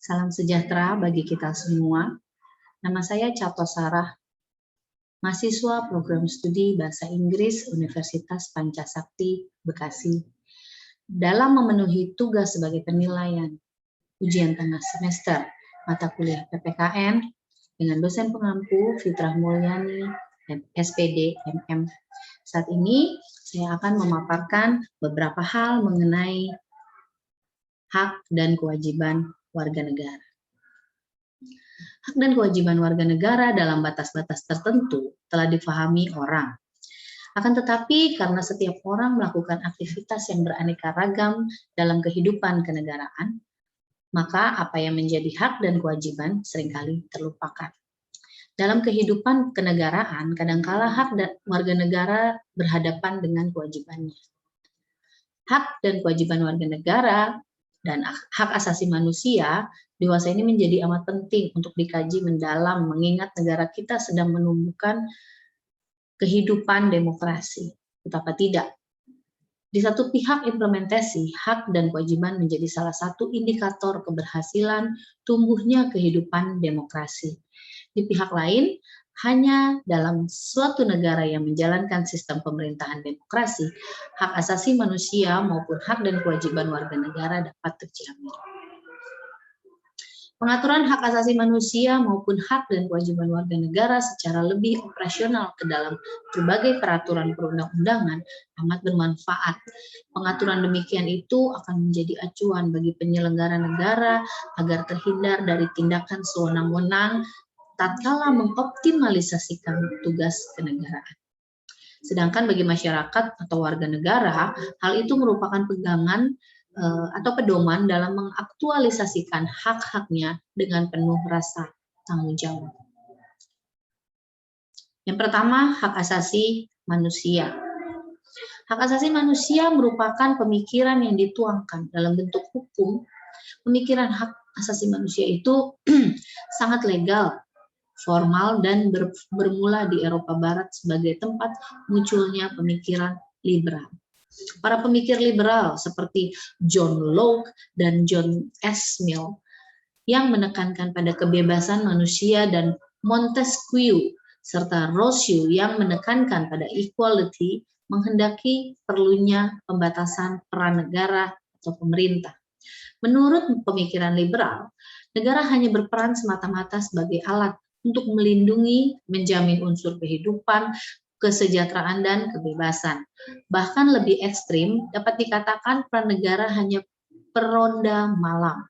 Salam sejahtera bagi kita semua. Nama saya Cato Sarah, mahasiswa program studi Bahasa Inggris Universitas Pancasakti, Bekasi. Dalam memenuhi tugas sebagai penilaian ujian tengah semester mata kuliah PPKN dengan dosen pengampu Fitrah Mulyani, SPD, MM. Saat ini saya akan memaparkan beberapa hal mengenai hak dan kewajiban warga negara. Hak dan kewajiban warga negara dalam batas-batas tertentu telah difahami orang. Akan tetapi karena setiap orang melakukan aktivitas yang beraneka ragam dalam kehidupan kenegaraan, maka apa yang menjadi hak dan kewajiban seringkali terlupakan. Dalam kehidupan kenegaraan, kadangkala hak dan warga negara berhadapan dengan kewajibannya. Hak dan kewajiban warga negara dan hak asasi manusia dewasa ini menjadi amat penting untuk dikaji mendalam, mengingat negara kita sedang menumbuhkan kehidupan demokrasi. Betapa tidak. Di satu pihak, implementasi hak dan kewajiban menjadi salah satu indikator keberhasilan tumbuhnya kehidupan demokrasi. Di pihak lain, hanya dalam suatu negara yang menjalankan sistem pemerintahan demokrasi, hak asasi manusia maupun hak dan kewajiban warga negara dapat terjamin. Pengaturan hak asasi manusia maupun hak dan kewajiban warga negara secara lebih operasional ke dalam berbagai peraturan perundang-undangan amat bermanfaat. Pengaturan demikian itu akan menjadi acuan bagi penyelenggara negara agar terhindar dari tindakan sewenang-wenang tatkala mengoptimalisasikan tugas kenegaraan. Sedangkan bagi masyarakat atau warga negara, hal itu merupakan pegangan atau pedoman dalam mengaktualisasikan hak-haknya dengan penuh rasa tanggung jawab. Yang pertama, hak asasi manusia. Hak asasi manusia merupakan pemikiran yang dituangkan dalam bentuk hukum. Pemikiran hak asasi manusia itu sangat legal, formal, dan bermula di Eropa Barat sebagai tempat munculnya pemikiran liberal. Para pemikir liberal seperti John Locke dan John S. Mill yang menekankan pada kebebasan manusia dan Montesquieu serta Rousseau yang menekankan pada equality menghendaki perlunya pembatasan peran negara atau pemerintah. Menurut pemikiran liberal, negara hanya berperan semata-mata sebagai alat untuk melindungi, menjamin unsur kehidupan, kesejahteraan, dan kebebasan. Bahkan lebih ekstrim, dapat dikatakan peran negara hanya peronda malam.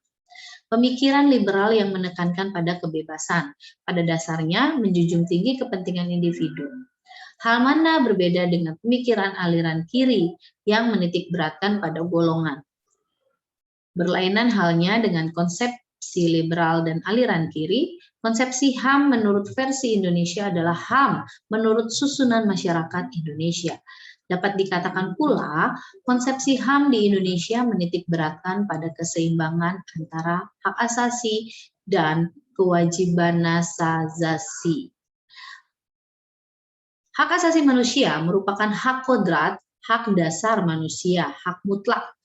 Pemikiran liberal yang menekankan pada kebebasan, pada dasarnya menjunjung tinggi kepentingan individu. Hal mana berbeda dengan pemikiran aliran kiri yang menitik beratkan pada golongan. Berlainan halnya dengan konsepsi liberal dan aliran kiri, konsepsi HAM menurut versi Indonesia adalah HAM menurut susunan masyarakat Indonesia. Dapat dikatakan pula, konsepsi HAM di Indonesia menitik beratkan pada keseimbangan antara hak asasi dan kewajiban asasi. Hak asasi manusia merupakan hak kodrat, hak dasar manusia, hak mutlak.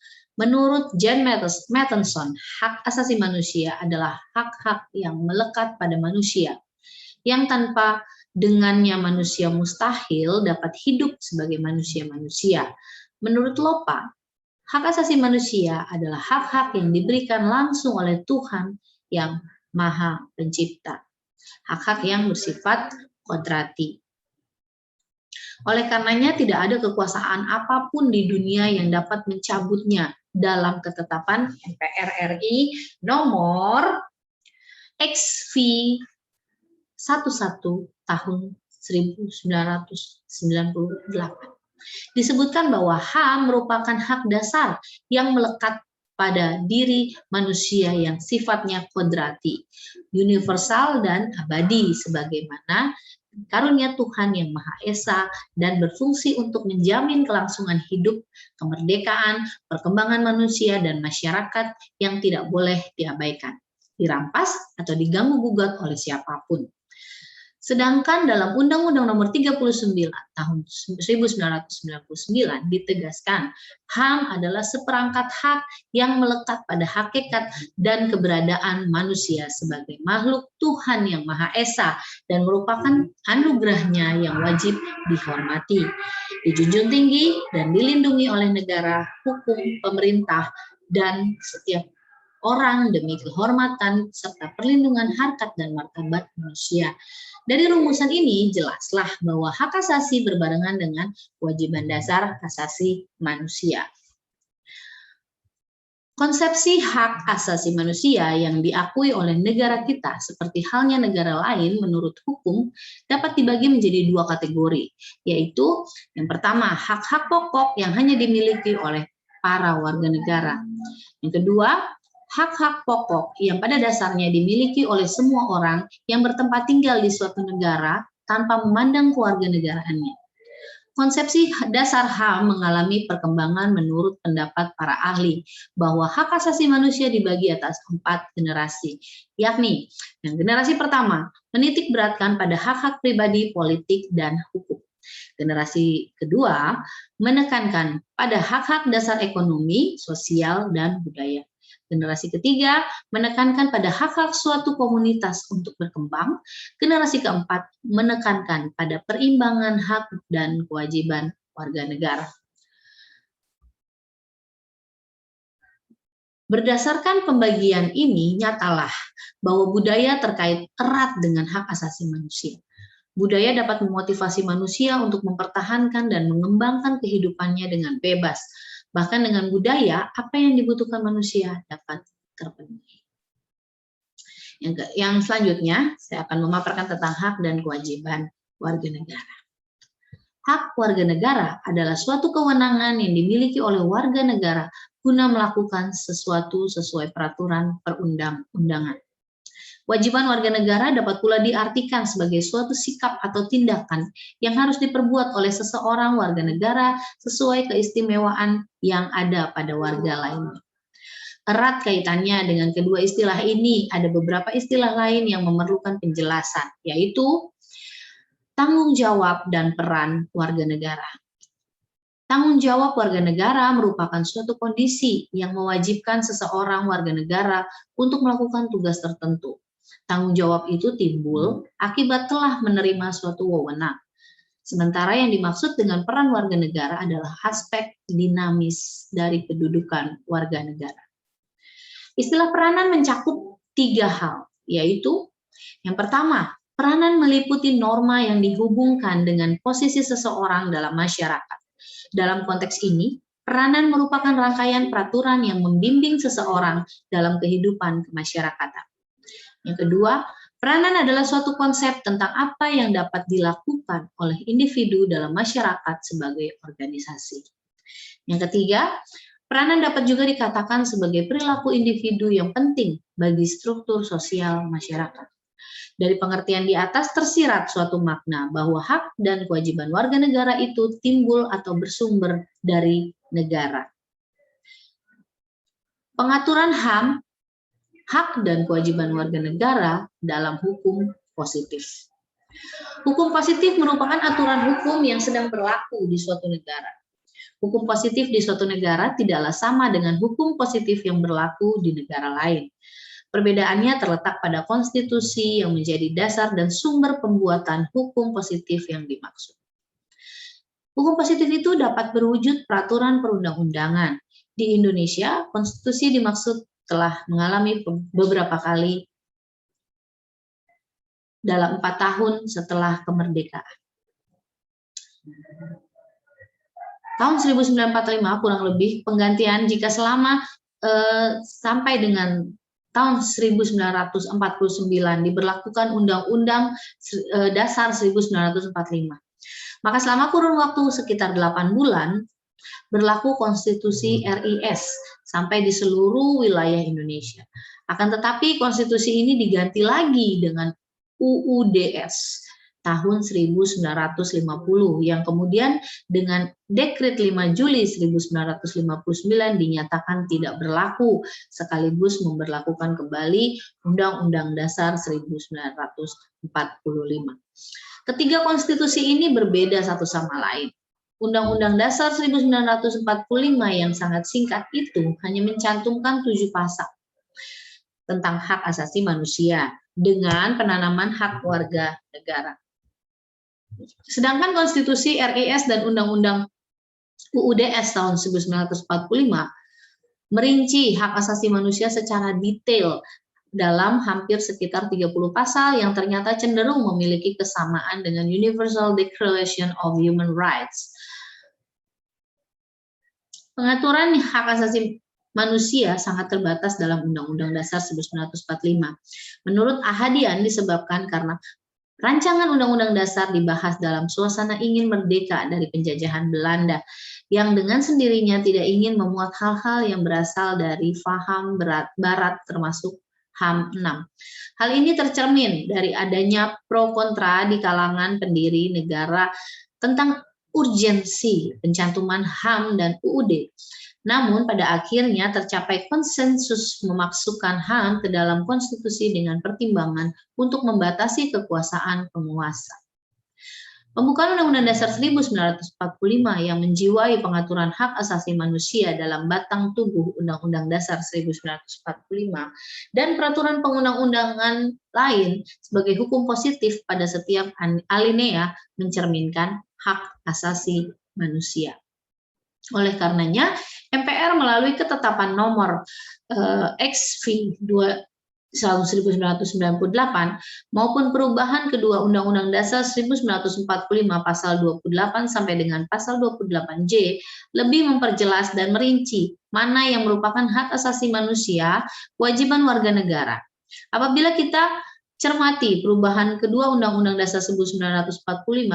Menurut Jan Mattheson, hak asasi manusia adalah hak-hak yang melekat pada manusia, yang tanpa dengannya manusia mustahil dapat hidup sebagai manusia-manusia. Menurut Lopa, hak asasi manusia adalah hak-hak yang diberikan langsung oleh Tuhan yang Maha Pencipta. Hak-hak yang bersifat kodrati. Oleh karenanya tidak ada kekuasaan apapun di dunia yang dapat mencabutnya dalam ketetapan MPR RI nomor XV 11 tahun 1998. Disebutkan bahwa HAM merupakan hak dasar yang melekat pada diri manusia yang sifatnya kodrati, universal dan abadi sebagaimana karunia Tuhan yang Maha Esa dan berfungsi untuk menjamin kelangsungan hidup, kemerdekaan, perkembangan manusia dan masyarakat yang tidak boleh diabaikan, dirampas atau diganggu gugat oleh siapapun. Sedangkan dalam Undang-Undang Nomor 39 Tahun 1999 ditegaskan, HAM adalah seperangkat hak yang melekat pada hakikat dan keberadaan manusia sebagai makhluk Tuhan yang Maha Esa dan merupakan anugerahnya yang wajib dihormati, dijunjung tinggi dan dilindungi oleh negara, hukum, pemerintah, dan setiap orang demi kehormatan serta perlindungan harkat dan martabat manusia. Dari rumusan ini jelaslah bahwa hak asasi berbarengan dengan kewajiban dasar asasi manusia. Konsepsi hak asasi manusia yang diakui oleh negara kita seperti halnya negara lain menurut hukum dapat dibagi menjadi dua kategori, yaitu yang pertama hak-hak pokok yang hanya dimiliki oleh para warga negara. Yang kedua, hak-hak pokok yang pada dasarnya dimiliki oleh semua orang yang bertempat tinggal di suatu negara tanpa memandang kewarganegaraannya. Konsepsi dasar HAM mengalami perkembangan menurut pendapat para ahli bahwa hak asasi manusia dibagi atas 4 generasi, yakni yang generasi pertama menitik beratkan pada hak-hak pribadi, politik, dan hukum. Generasi kedua menekankan pada hak-hak dasar ekonomi, sosial, dan budaya. Generasi ketiga menekankan pada hak-hak suatu komunitas untuk berkembang. Generasi keempat menekankan pada perimbangan hak dan kewajiban warga negara. Berdasarkan pembagian ini, nyatalah bahwa budaya terkait erat dengan hak asasi manusia. Budaya dapat memotivasi manusia untuk mempertahankan dan mengembangkan kehidupannya dengan bebas. Bahkan dengan budaya, apa yang dibutuhkan manusia dapat terpenuhi. Yang selanjutnya, saya akan memaparkan tentang hak dan kewajiban warga negara. Hak warga negara adalah suatu kewenangan yang dimiliki oleh warga negara guna melakukan sesuatu sesuai peraturan perundang-undangan. Kewajiban warga negara dapat pula diartikan sebagai suatu sikap atau tindakan yang harus diperbuat oleh seseorang warga negara sesuai keistimewaan yang ada pada warga lainnya. Erat kaitannya dengan kedua istilah ini, ada beberapa istilah lain yang memerlukan penjelasan, yaitu tanggung jawab dan peran warga negara. Tanggung jawab warga negara merupakan suatu kondisi yang mewajibkan seseorang warga negara untuk melakukan tugas tertentu. Tanggung jawab itu timbul akibat telah menerima suatu wewenang. Sementara yang dimaksud dengan peran warga negara adalah aspek dinamis dari kedudukan warga negara. Istilah peranan mencakup 3 hal, yaitu yang pertama, peranan meliputi norma yang dihubungkan dengan posisi seseorang dalam masyarakat. Dalam konteks ini, peranan merupakan rangkaian peraturan yang membimbing seseorang dalam kehidupan kemasyarakatan. Yang kedua, peranan adalah suatu konsep tentang apa yang dapat dilakukan oleh individu dalam masyarakat sebagai organisasi. Yang ketiga, peranan dapat juga dikatakan sebagai perilaku individu yang penting bagi struktur sosial masyarakat. Dari pengertian di atas tersirat suatu makna bahwa hak dan kewajiban warga negara itu timbul atau bersumber dari negara. Pengaturan HAM, hak dan kewajiban warga negara dalam hukum positif. Hukum positif merupakan aturan hukum yang sedang berlaku di suatu negara. Hukum positif di suatu negara tidaklah sama dengan hukum positif yang berlaku di negara lain. Perbedaannya terletak pada konstitusi yang menjadi dasar dan sumber pembuatan hukum positif yang dimaksud. Hukum positif itu dapat berwujud peraturan perundang-undangan. Di Indonesia, konstitusi dimaksud telah mengalami beberapa kali dalam 4 tahun setelah kemerdekaan. Tahun 1945 kurang lebih penggantian jika selama sampai dengan tahun 1949 diberlakukan Undang-Undang Dasar 1945. Maka selama kurun waktu sekitar 8 bulan berlaku konstitusi RIS sampai di seluruh wilayah Indonesia. Akan tetapi konstitusi ini diganti lagi dengan UUDS tahun 1950 yang kemudian dengan Dekret 5 Juli 1959 dinyatakan tidak berlaku sekaligus memberlakukan kembali Undang-Undang Dasar 1945. Ketiga konstitusi ini berbeda satu sama lain. Undang-Undang Dasar 1945 yang sangat singkat itu hanya mencantumkan 7 pasal tentang hak asasi manusia dengan penanaman hak warga negara. Sedangkan Konstitusi RIS dan Undang-Undang UUDS tahun 1945 merinci hak asasi manusia secara detail dalam hampir sekitar 30 pasal yang ternyata cenderung memiliki kesamaan dengan Universal Declaration of Human Rights. Pengaturan hak asasi manusia sangat terbatas dalam Undang-Undang Dasar 1945. Menurut Ahadian disebabkan karena rancangan Undang-Undang Dasar dibahas dalam suasana ingin merdeka dari penjajahan Belanda yang dengan sendirinya tidak ingin memuat hal-hal yang berasal dari faham Barat termasuk HAM 6. Hal ini tercermin dari adanya pro kontra di kalangan pendiri negara tentang urgensi pencantuman HAM dan UUD. Namun pada akhirnya tercapai konsensus memasukkan HAM ke dalam konstitusi dengan pertimbangan untuk membatasi kekuasaan penguasa. Pembukaan Undang-Undang Dasar 1945 yang menjiwai pengaturan hak asasi manusia dalam batang tubuh Undang-Undang Dasar 1945 dan peraturan perundang-undangan lain sebagai hukum positif pada setiap alinea mencerminkan hak asasi manusia. Oleh karenanya, MPR melalui ketetapan nomor XV 1998 maupun perubahan kedua Undang-Undang Dasar 1945 pasal 28 sampai dengan pasal 28J lebih memperjelas dan merinci mana yang merupakan hak asasi manusia, kewajiban warga negara. Apabila kita cermati perubahan kedua Undang-Undang Dasar 1945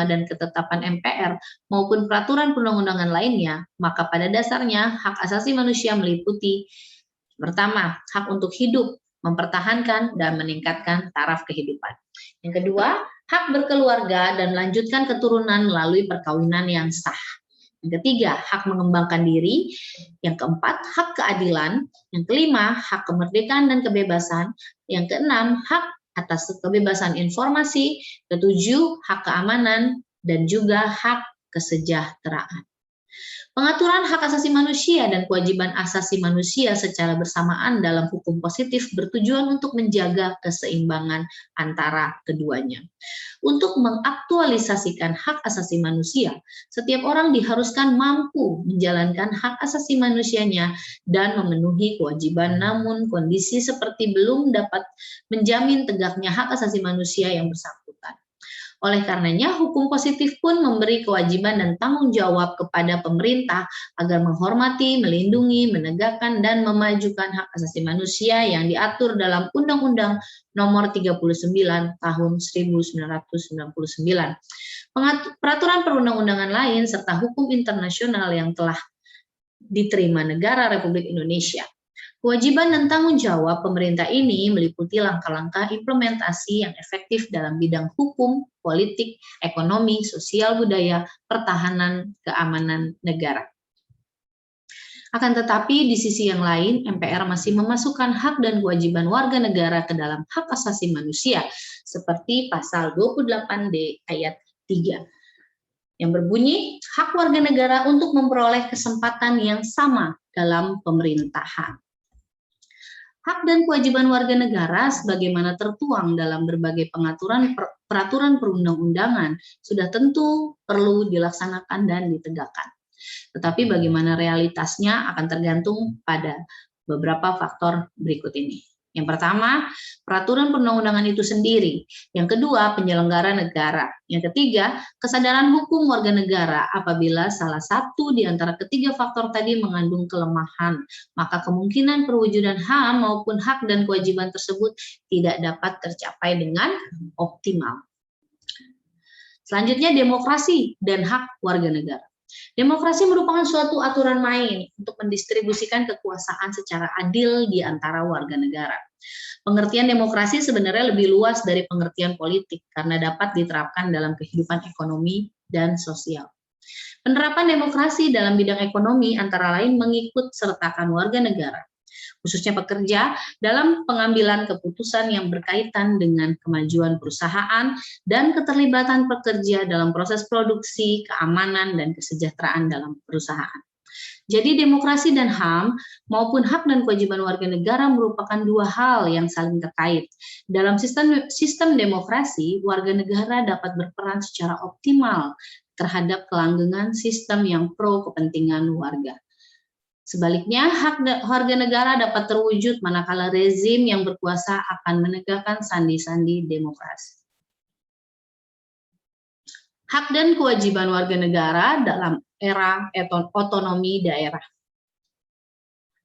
dan ketetapan MPR maupun peraturan perundang-undangan lainnya, maka pada dasarnya hak asasi manusia meliputi pertama, hak untuk hidup, mempertahankan dan meningkatkan taraf kehidupan. Yang kedua, hak berkeluarga dan melanjutkan keturunan melalui perkawinan yang sah. Yang ketiga, hak mengembangkan diri. Yang keempat, hak keadilan. Yang kelima, hak kemerdekaan dan kebebasan. Yang keenam, hak atas kebebasan informasi, ketujuh, hak keamanan, dan juga hak kesejahteraan. Pengaturan hak asasi manusia dan kewajiban asasi manusia secara bersamaan dalam hukum positif bertujuan untuk menjaga keseimbangan antara keduanya. Untuk mengaktualisasikan hak asasi manusia, setiap orang diharuskan mampu menjalankan hak asasi manusianya dan memenuhi kewajiban, namun kondisi seperti belum dapat menjamin tegaknya hak asasi manusia yang bersangkutan. Oleh karenanya, hukum positif pun memberi kewajiban dan tanggung jawab kepada pemerintah agar menghormati, melindungi, menegakkan, dan memajukan hak asasi manusia yang diatur dalam Undang-Undang Nomor 39 Tahun 1999. Peraturan perundang-undangan lain serta hukum internasional yang telah diterima negara Republik Indonesia. Kewajiban dan tanggung jawab pemerintah ini meliputi langkah-langkah implementasi yang efektif dalam bidang hukum, politik, ekonomi, sosial budaya, pertahanan, keamanan negara. Akan tetapi di sisi yang lain, MPR masih memasukkan hak dan kewajiban warga negara ke dalam hak asasi manusia, seperti pasal 28D ayat 3, yang berbunyi, hak warga negara untuk memperoleh kesempatan yang sama dalam pemerintahan. Hak dan kewajiban warga negara sebagaimana tertuang dalam berbagai peraturan perundang-undangan sudah tentu perlu dilaksanakan dan ditegakkan. Tetapi bagaimana realitasnya akan tergantung pada beberapa faktor berikut ini. Yang pertama, peraturan perundang-undangan itu sendiri. Yang kedua, penyelenggara negara. Yang ketiga, kesadaran hukum warga negara. Apabila salah satu di antara ketiga faktor tadi mengandung kelemahan, maka kemungkinan perwujudan HAM maupun hak dan kewajiban tersebut tidak dapat tercapai dengan optimal. Selanjutnya, demokrasi dan hak warga negara. Demokrasi merupakan suatu aturan main untuk mendistribusikan kekuasaan secara adil di antara warga negara. Pengertian demokrasi sebenarnya lebih luas dari pengertian politik karena dapat diterapkan dalam kehidupan ekonomi dan sosial. Penerapan demokrasi dalam bidang ekonomi antara lain mengikut sertakan warga negara, khususnya pekerja, dalam pengambilan keputusan yang berkaitan dengan kemajuan perusahaan dan keterlibatan pekerja dalam proses produksi, keamanan, dan kesejahteraan dalam perusahaan. Jadi demokrasi dan HAM maupun hak dan kewajiban warga negara merupakan dua hal yang saling terkait. Dalam sistem demokrasi, warga negara dapat berperan secara optimal terhadap kelanggengan sistem yang pro kepentingan warga. Sebaliknya, hak warga negara dapat terwujud manakala rezim yang berkuasa akan menegakkan sandi-sandi demokrasi. Hak dan kewajiban warga negara dalam era otonomi daerah.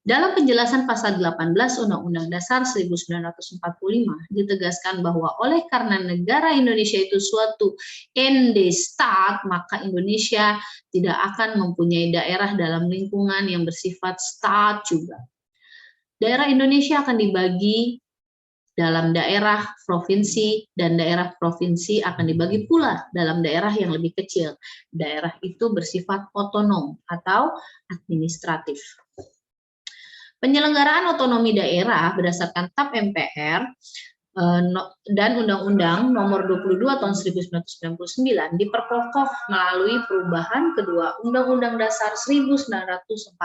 Dalam penjelasan pasal 18 Undang-Undang Dasar 1945 ditegaskan bahwa oleh karena negara Indonesia itu suatu Ende-Staat, maka Indonesia tidak akan mempunyai daerah dalam lingkungan yang bersifat Staat juga. Daerah Indonesia akan dibagi dalam daerah provinsi dan daerah provinsi akan dibagi pula dalam daerah yang lebih kecil. Daerah itu bersifat otonom atau administratif. Penyelenggaraan otonomi daerah berdasarkan TAP MPR dan Undang-Undang Nomor 22 Tahun 1999 diperkokoh melalui perubahan kedua Undang-Undang Dasar 1945.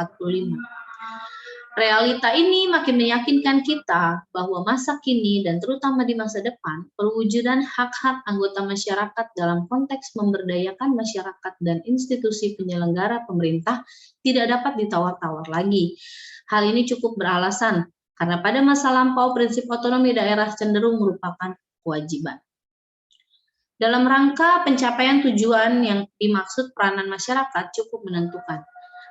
Realita ini makin meyakinkan kita bahwa masa kini dan terutama di masa depan, perwujudan hak-hak anggota masyarakat dalam konteks memberdayakan masyarakat dan institusi penyelenggara pemerintah tidak dapat ditawar-tawar lagi. Hal ini cukup beralasan karena pada masa lampau prinsip otonomi daerah cenderung merupakan kewajiban. Dalam rangka pencapaian tujuan yang dimaksud, peranan masyarakat cukup menentukan.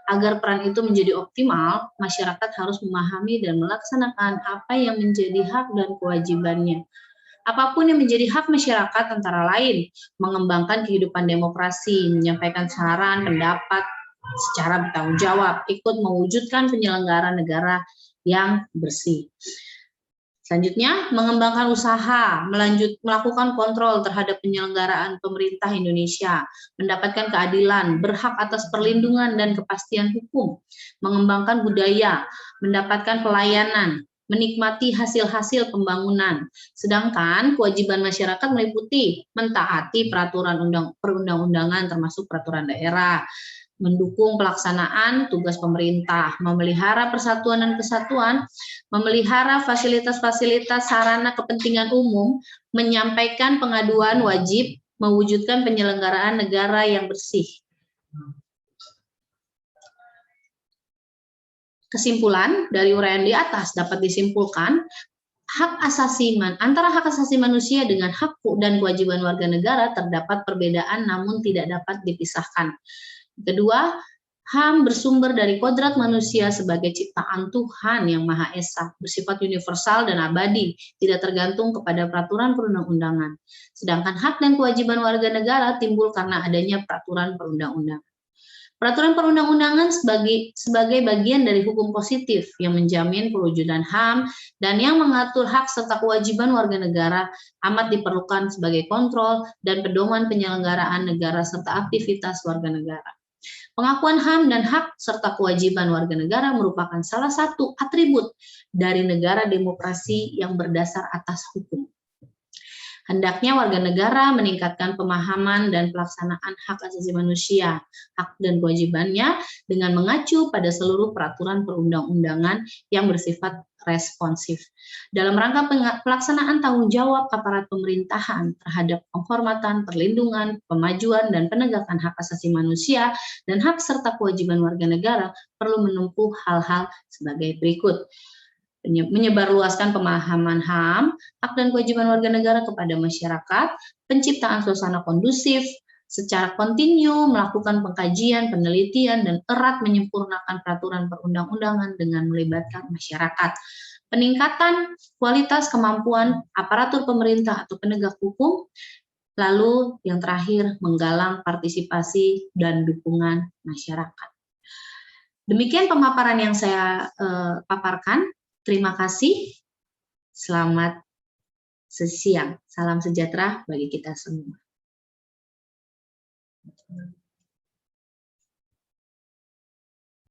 Agar peran itu menjadi optimal, masyarakat harus memahami dan melaksanakan apa yang menjadi hak dan kewajibannya. Apapun yang menjadi hak masyarakat antara lain, mengembangkan kehidupan demokrasi, menyampaikan saran, pendapat secara bertanggung jawab, ikut mewujudkan penyelenggaraan negara yang bersih. Selanjutnya, mengembangkan usaha, melakukan kontrol terhadap penyelenggaraan pemerintah Indonesia, mendapatkan keadilan, berhak atas perlindungan dan kepastian hukum, mengembangkan budaya, mendapatkan pelayanan, menikmati hasil-hasil pembangunan. Sedangkan kewajiban masyarakat meliputi mentaati peraturan perundang-undangan termasuk peraturan daerah, mendukung pelaksanaan tugas pemerintah, memelihara persatuan dan kesatuan, memelihara fasilitas-fasilitas sarana kepentingan umum, menyampaikan pengaduan wajib, mewujudkan penyelenggaraan negara yang bersih. Kesimpulan dari uraian di atas dapat disimpulkan antara hak asasi manusia dengan hak dan kewajiban warga negara terdapat perbedaan namun tidak dapat dipisahkan. Kedua, HAM bersumber dari kodrat manusia sebagai ciptaan Tuhan yang Maha Esa, bersifat universal dan abadi, tidak tergantung kepada peraturan perundang-undangan. Sedangkan hak dan kewajiban warga negara timbul karena adanya peraturan perundang-undangan. Peraturan perundang-undangan sebagai bagian dari hukum positif yang menjamin perwujudan HAM dan yang mengatur hak serta kewajiban warga negara amat diperlukan sebagai kontrol dan pedoman penyelenggaraan negara serta aktivitas warga negara. Pengakuan HAM dan hak serta kewajiban warga negara merupakan salah satu atribut dari negara demokrasi yang berdasar atas hukum. Hendaknya warga negara meningkatkan pemahaman dan pelaksanaan hak asasi manusia, hak dan kewajibannya dengan mengacu pada seluruh peraturan perundang-undangan yang bersifat responsif. Dalam rangka pelaksanaan tanggung jawab aparat pemerintahan terhadap penghormatan, perlindungan, pemajuan, dan penegakan hak asasi manusia dan hak serta kewajiban warga negara perlu menempuh hal-hal sebagai berikut. Menyebarluaskan pemahaman HAM, hak dan kewajiban warga negara kepada masyarakat, penciptaan suasana kondusif, secara kontinu melakukan pengkajian, penelitian, dan erat menyempurnakan peraturan perundang-undangan dengan melibatkan masyarakat. Peningkatan kualitas kemampuan aparatur pemerintah atau penegak hukum, Lalu yang terakhir, menggalang partisipasi dan dukungan masyarakat. Demikian pemaparan yang saya paparkan. Terima kasih. Selamat siang. Salam sejahtera bagi kita semua.